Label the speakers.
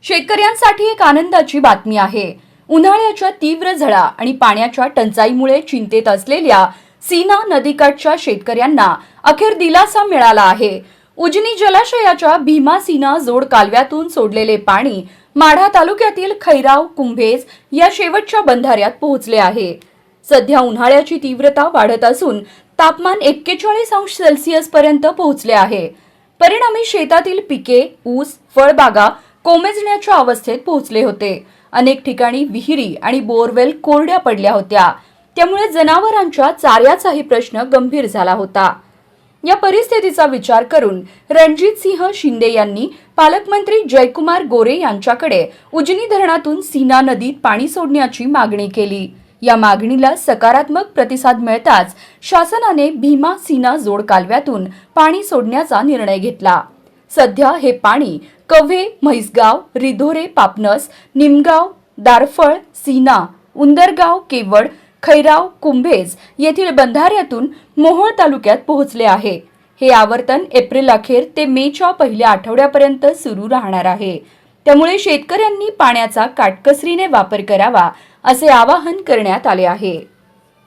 Speaker 1: शेतकऱ्यांसाठी एक आनंदाची बातमी आहे। उन्हाळ्याच्या तीव्र झळा आणि पाण्याच्या टंचाईमुळे चिंतेत असलेल्या सीना नदीकाठच्या शेतकऱ्यांना अखेर दिलासा मिळाला आहे। उजनी जलाशयाच्या भीमा सीना जोड कालव्यातून सोडलेले पाणी माढा तालुक्यातील खैराव कुंभेज या शेवटच्या बंधाऱ्यात पोहोचले आहे। सध्या उन्हाळ्याची तीव्रता वाढत असून तापमान 41° पर्यंत पोहोचले आहे। परिणामी शेतातील पिके, ऊस, फळबागा कोमेजण्याच्या अवस्थेत पोहोचले होते। अनेक ठिकाणी विहिरी आणि बोरवेल कोरड्या पडल्या होत्या, त्यामुळे जनावरांच्या चाऱ्याचाही प्रश्न गंभीर झाला होता। या परिस्थितीचा विचार करून रणजित सिंह शिंदे यांनी पालकमंत्री जयकुमार गोरे यांच्याकडे उजनी धरणातून सीना नदीत पाणी सोडण्याची मागणी केली। या मागणीला सकारात्मक प्रतिसाद मिळताच शासनाने भीमा सीना जोड कालव्यातून पाणी सोडण्याचा निर्णय घेतला। सध्या हे पाणी कव्हे, म्हैसगाव, रिधोरे, पापनस, निमगाव, दारफळ, सीना, उंदरगाव, केवड, खैराव, कुंभेज येथील बंधाऱ्यातून मोहोळ तालुक्यात पोहोचले आहे। हे आवर्तन एप्रिल अखेर ते मेच्या पहिल्या आठवड्यापर्यंत सुरू राहणार आहे। त्यामुळे शेतकऱ्यांनी पाण्याचा काटकसरीने वापर करावा असे आवाहन करण्यात आले आहे।